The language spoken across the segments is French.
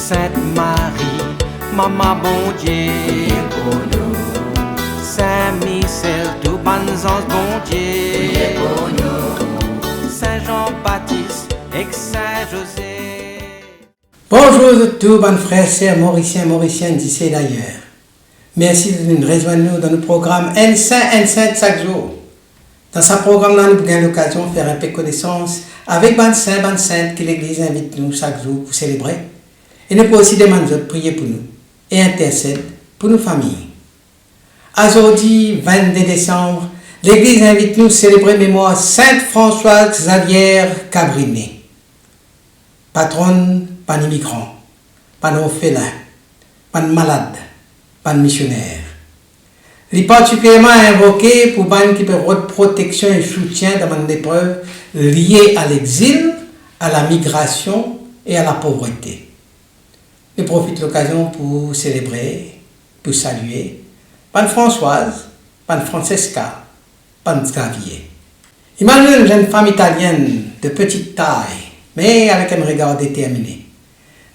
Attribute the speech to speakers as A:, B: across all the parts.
A: Sainte Marie, Maman bon Dieu,
B: priez pour nous,
A: Saint Michel, tout bon ange bon Dieu,
B: priez pour nous,
A: Saint Jean-Baptiste et Saint José.
C: Bonjour tous, bonnes frères, sœurs, mauriciennes d'ici et d'ailleurs. Merci de nous rejoindre dans le programme N5 chaque jour. Dans ce programme-là, nous avons l'occasion de faire un peu connaissance avec bonnes saintes que l'Église invite nous chaque jour pour célébrer. Et nous pouvons aussi demander de prier pour nous et intercéder pour nos familles. Aujourd'hui, 22 décembre, l'Église invite nous à célébrer mémoire Sainte Françoise Xavier Cabrini, patronne, pas de migrants, pas d'orphelins, pas de malades, pas de missionnaires. Il est particulièrement invoqué pour les qui peuvent avoir protection et soutien dans des épreuves liées à l'exil, à la migration et à la pauvreté. Je profite de l'occasion pour célébrer, pour saluer Panne Françoise, Panne Francesca, Panne Xavier. Imaginez une jeune femme italienne de petite taille, mais avec un regard déterminé.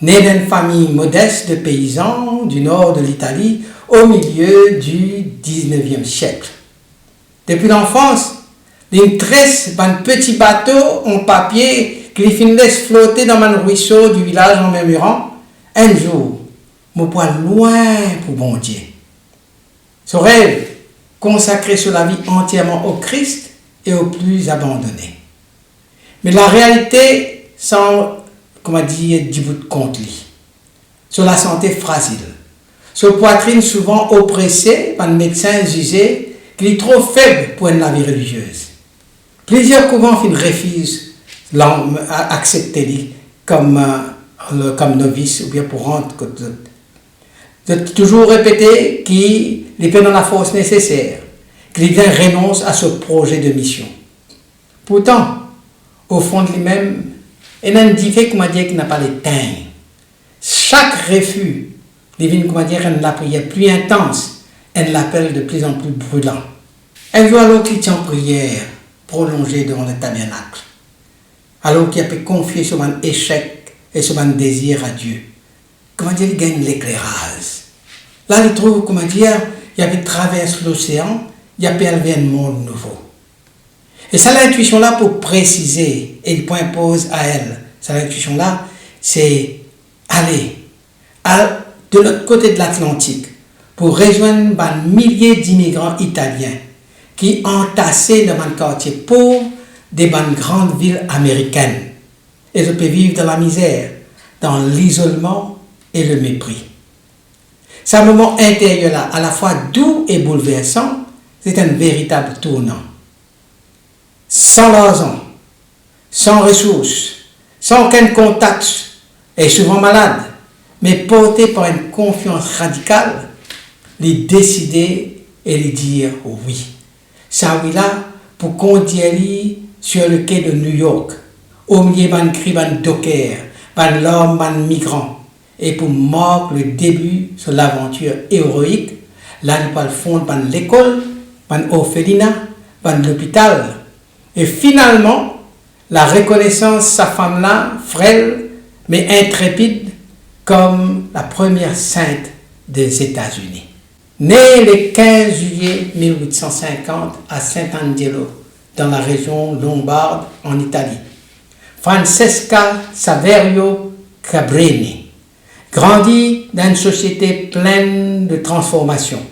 C: Née d'une famille modeste de paysans du nord de l'Italie au milieu du 19e siècle. Depuis l'enfance, il tresse un petit bateau en papier qui lui laisse flotter dans un ruisseau du village en murmurant « Un jour, mon poil loin pour bon Dieu ». Son rêve, consacré sur la vie entièrement au Christ et aux plus abandonnés. Mais la réalité semble, du bout de compte lui. Sur la santé fragile, sur poitrine souvent oppressée par un médecin jugé qu'il est trop faible pour une vie religieuse. Plusieurs couvents refusent d'accepter lui comme novice ou bien pour rendre. De toujours répéter qu'il est dans la force nécessaire, qu'il renonce à ce projet de mission. Pourtant, au fond de lui-même, il a indiqué qu'il n'a pas les teints. Chaque refus devine la prière plus intense, elle l'appelle de plus en plus brûlant. Un jour, alors qu'il tient en prière prolongée devant le tabernacle, alors qu'il a pu confier sur un échec et sur un désir à Dieu, il gagne l'éclairage. Là, il trouve, il avait traversé l'océan, il a pu élever un monde nouveau. Et ça, l'intuition-là, pour préciser, et le point pose à elle, ça, l'intuition-là, c'est aller de l'autre côté de l'Atlantique pour rejoindre un millier d'immigrants italiens qui entassés dans un quartier pauvre des grandes villes américaines. Et je peux vivre dans la misère, dans l'isolement et le mépris. C'est un moment intérieur-là, à la fois doux et bouleversant, c'est un véritable tournant. Sans l'argent, sans ressources, sans aucun contact, et souvent malade, mais porté par une confiance radicale, les décider et les dire oui. Ça oui-là, pour conduire sur le quai de New York, au milieu d'un cri, d'un docker, d'un l'homme, d'un migrant, et pour marquer le début sur l'aventure héroïque, là, il va fondre l'école, d'un orphelinat, d'un l'hôpital, et finalement, la reconnaissance de sa femme-là, frêle, mais intrépide, comme la première sainte des États-Unis. Née le 15 juillet 1850 à Sant'Angelo, dans la région lombarde en Italie, Francesca Saverio Cabrini grandit dans une société pleine de transformations,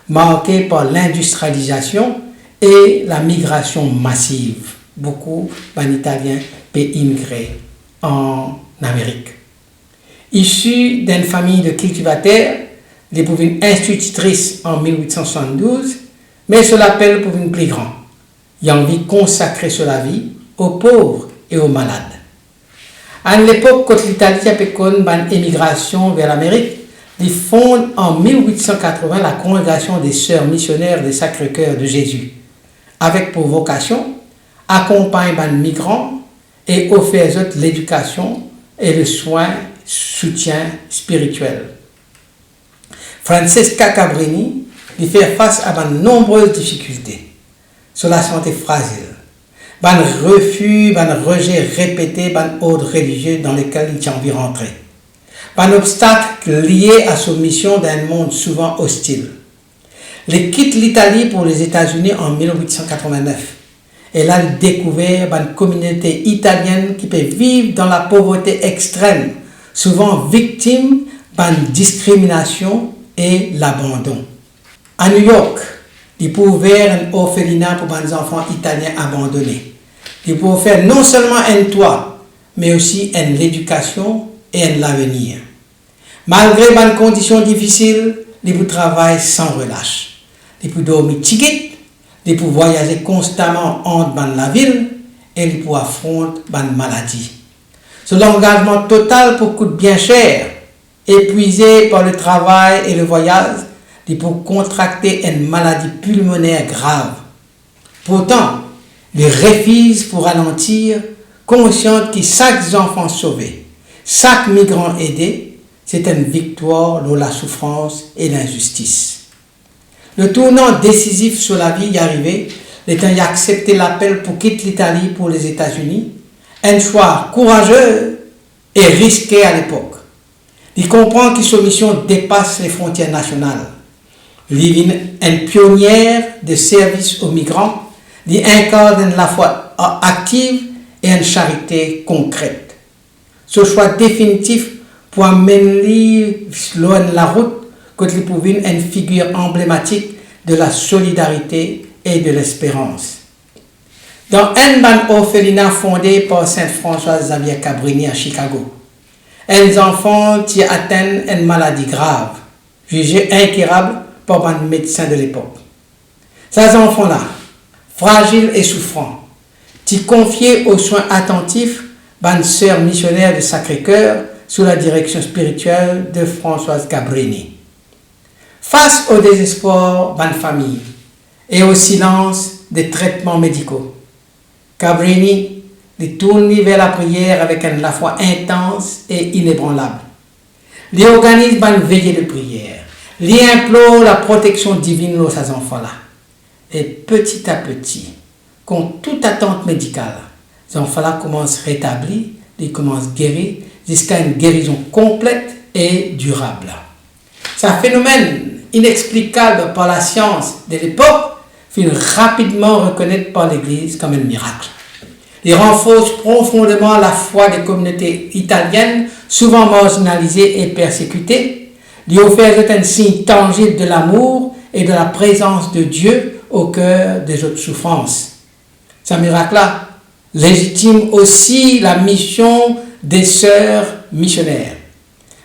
C: marquée par l'industrialisation et la migration massive. Beaucoup d'Italiens peuvent immigrer en Amérique. Issue d'une famille de cultivateurs, elle est pour une institutrice en 1872, mais se l'appelle pour une plus grande. Il a envie de consacrer sa vie aux pauvres et aux malades. À l'époque, quand l'Italie a fait une émigration vers l'Amérique, il fonde en 1880 la congrégation des Sœurs missionnaires du Sacré-Cœur de Jésus, avec pour vocation accompagner les migrants et offrir l'éducation et le soutien spirituel. Francesca Cabrini lui fait face à de nombreuses difficultés sur la santé fragile, un refus, un rejet répété, un ordre religieux dans lequel il a envie de rentrer. Un obstacle lié à sa mission d'un monde souvent hostile. Il quitte l'Italie pour les États-Unis en 1889. Et là, il découvert une communauté italienne qui peut vivre dans la pauvreté extrême, souvent victime d'une discrimination et l'abandon. À New York, il peut ouvrir un orphelinat pour les enfants italiens abandonnés. Il peut faire non seulement un toit, mais aussi une éducation et un avenir. Malgré les conditions difficiles, il peut travailler sans relâche. Il peut dormir tigit, il peut voyager constamment entre la ville et il peut affronter les maladies. Son engagement total pour coûter bien cher, épuisé par le travail et le voyage, il peut contracter une maladie pulmonaire grave. Pourtant, il refuse pour ralentir, conscient que chaque enfant sauvé, chaque migrant aidé, c'est une victoire dans la souffrance et l'injustice. Le tournant décisif sur la vie y arrivé, étant d'accepter l'appel pour quitter l'Italie pour les États-Unis, un choix courageux et risqué à l'époque. Il comprend que sa mission dépasse les frontières nationales. Il est une pionnière de service aux migrants, il incarne la foi active et une charité concrète. Ce choix définitif pour amener loin la route que il pouvait une figure emblématique de la solidarité et de l'espérance. Dans un orphelinat fondé par Sainte Françoise Xavier Cabrini à Chicago, un enfant qui atteint une maladie grave, jugée incurable par un médecin de l'époque. Ces enfants-là, fragiles et souffrants, qui confiés aux soins attentifs d'une sœur missionnaire de Sacré-Cœur sous la direction spirituelle de Françoise Cabrini. Face au désespoir d'une famille et au silence des traitements médicaux, Cabrini les tourne vers la prière avec une la foi intense et inébranlable. Il organise une veillée de prière. Il implore la protection divine de ces enfants-là. Et petit à petit, contre toute attente médicale, ces enfants-là commencent à rétablir, ils commencent à guérir jusqu'à une guérison complète et durable. C'est un phénomène inexplicable par la science de l'époque, finit rapidement reconnaître par l'Église comme un miracle. Il renforce profondément la foi des communautés italiennes, souvent marginalisées et persécutées. Il offre un signe tangible de l'amour et de la présence de Dieu au cœur des autres souffrances. Ce miracle-là légitime aussi la mission des sœurs missionnaires.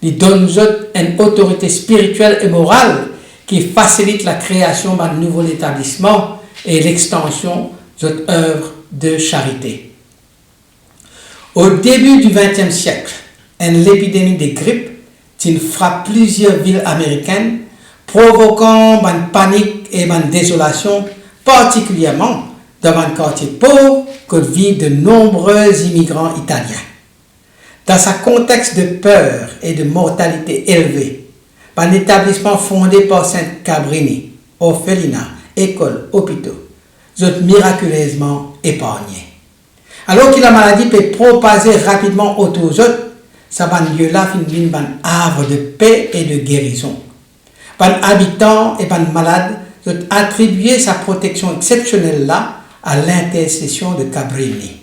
C: Il donne aux autres une autorité spirituelle et morale qui facilite la création d'un nouveau établissement et l'extension d'autres œuvres de charité. Au début du XXe siècle, l'épidémie de grippe qui frappe plusieurs villes américaines, provoquant une panique et une désolation, particulièrement dans un quartier pauvre que vivent de nombreux immigrants italiens. Dans ce contexte de peur et de mortalité élevée, un établissement fondé par Sainte Cabrini, orphelinat, école, hôpitaux, sont miraculeusement épargnés. Alors que la maladie peut propager rapidement autour d'eux, ce lieu-là finit un havre de paix et de guérison. Les habitants et les malades ont attribué sa protection exceptionnelle-là à l'intercession de Cabrini,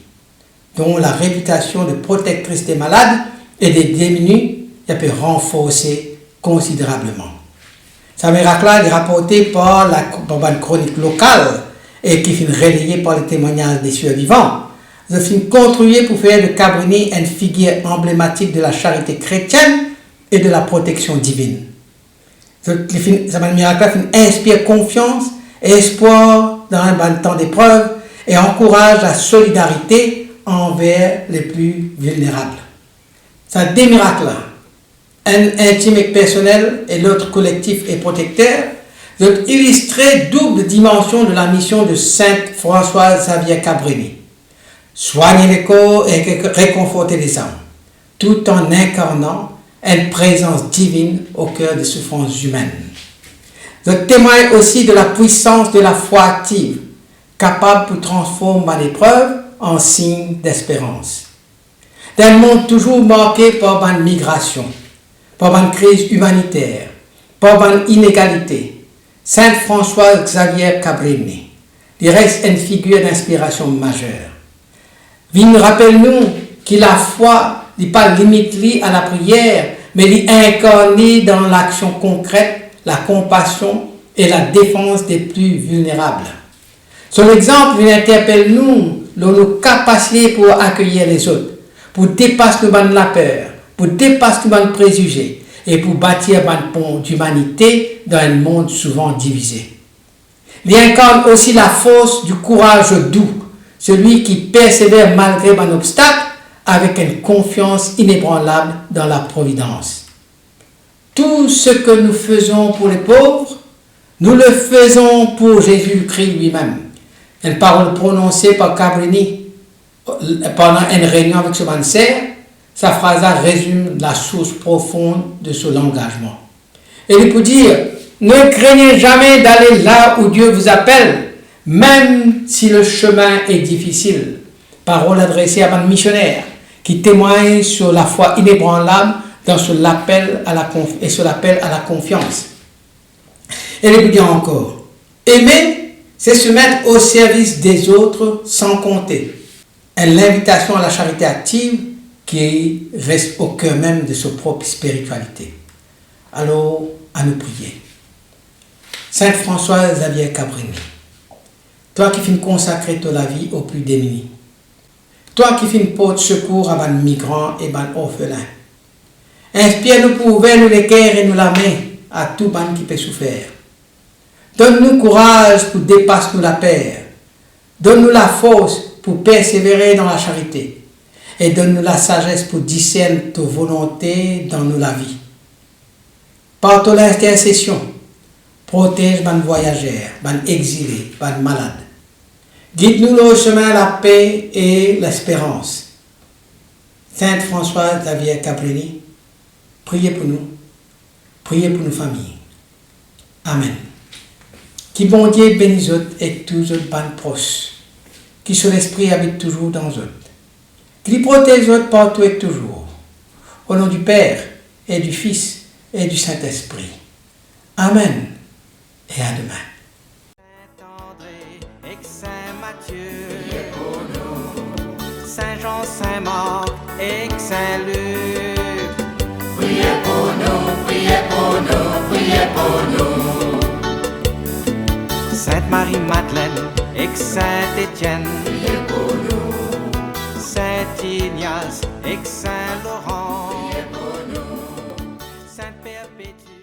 C: dont la réputation de protectrice des malades et des démunis peut renforcer considérablement. Ce miracle-là est rapporté par une chronique locale et qui est relayée par les témoignages des survivants. Ils ont contribué pour faire de Cabrini une figure emblématique de la charité chrétienne et de la protection divine. Ce miracle inspire confiance et espoir dans un temps d'épreuve et encourage la solidarité envers les plus vulnérables. Ça deux miracles-là, un intime et personnel et l'autre collectif et protecteur, ont illustré double dimension de la mission de Sainte Françoise Xavier Cabrini. Soigner les corps et réconforter les âmes, tout en incarnant une présence divine au cœur des souffrances humaines. Je témoigne aussi de la puissance de la foi active, capable de transformer l'épreuve en signe d'espérance. D'un monde toujours marqué par une migration, par une crise humanitaire, par une inégalité. Saint François Xavier Cabrini, il reste une figure d'inspiration majeure. Il rappelle-nous que la foi n'est pas limitée à la prière, mais elle est incarnée dans l'action concrète, la compassion et la défense des plus vulnérables. Son exemple interpelle-nous dans nos capacités pour accueillir les autres, pour dépasser la peur, pour dépasser nos préjugés et pour bâtir un pont d'humanité dans un monde souvent divisé. Il incarne aussi la force du courage doux, celui qui persévère malgré un obstacle avec une confiance inébranlable dans la providence. Tout ce que nous faisons pour les pauvres, nous le faisons pour Jésus-Christ lui-même. Une parole prononcée par Cabrini pendant une réunion avec ce ministère, sa phrase résume la source profonde de son engagement. Et il peut dire, ne craignez jamais d'aller là où Dieu vous appelle, même si le chemin est difficile. Parole adressée à un missionnaire qui témoigne sur la foi inébranlable dans l'appel à la confiance. Et il peut dire encore, aimer, c'est se mettre au service des autres sans compter. Et l'invitation à la charité active qui reste au cœur même de sa propre spiritualité. Alors, à nous prier. Saint François Xavier Cabrini, toi qui finis consacrer ta vie aux plus démunis, toi qui finis porte secours à les migrants et les orphelins, inspire-nous pour ouvrir nous les cœurs et nous la main à tout le monde qui peut souffrir. Donne-nous courage pour dépasser la peur. Donne-nous la force pour persévérer dans la charité. Et donne-nous la sagesse pour discerner ta volonté dans nos la vie. Par ton intercession, protège les voyageurs, les exilés, les malades. Guide-nous le chemin à la paix et l'espérance. Saint François Xavier Cabrini, priez pour nous, priez pour nos familles. Amen. Qui bon Dieu bénisse et tous les bonnes proches, qui sur l'esprit habite toujours dans eux, qui protège partout et toujours, au nom du Père et du Fils et du Saint-Esprit. Amen et à demain.
A: Saint-André et Saint-Matthieu, Saint-Jean, Saint-Marc et Saint-Luc.
B: Priez pour nous, priez pour nous, priez pour nous.
A: Sainte Marie-Madeleine et Saint-Étienne,
B: Priez pour nous,
A: Saint-Ignace et Saint-Laurent,
B: priez pour nous.
A: Sainte Perpétue.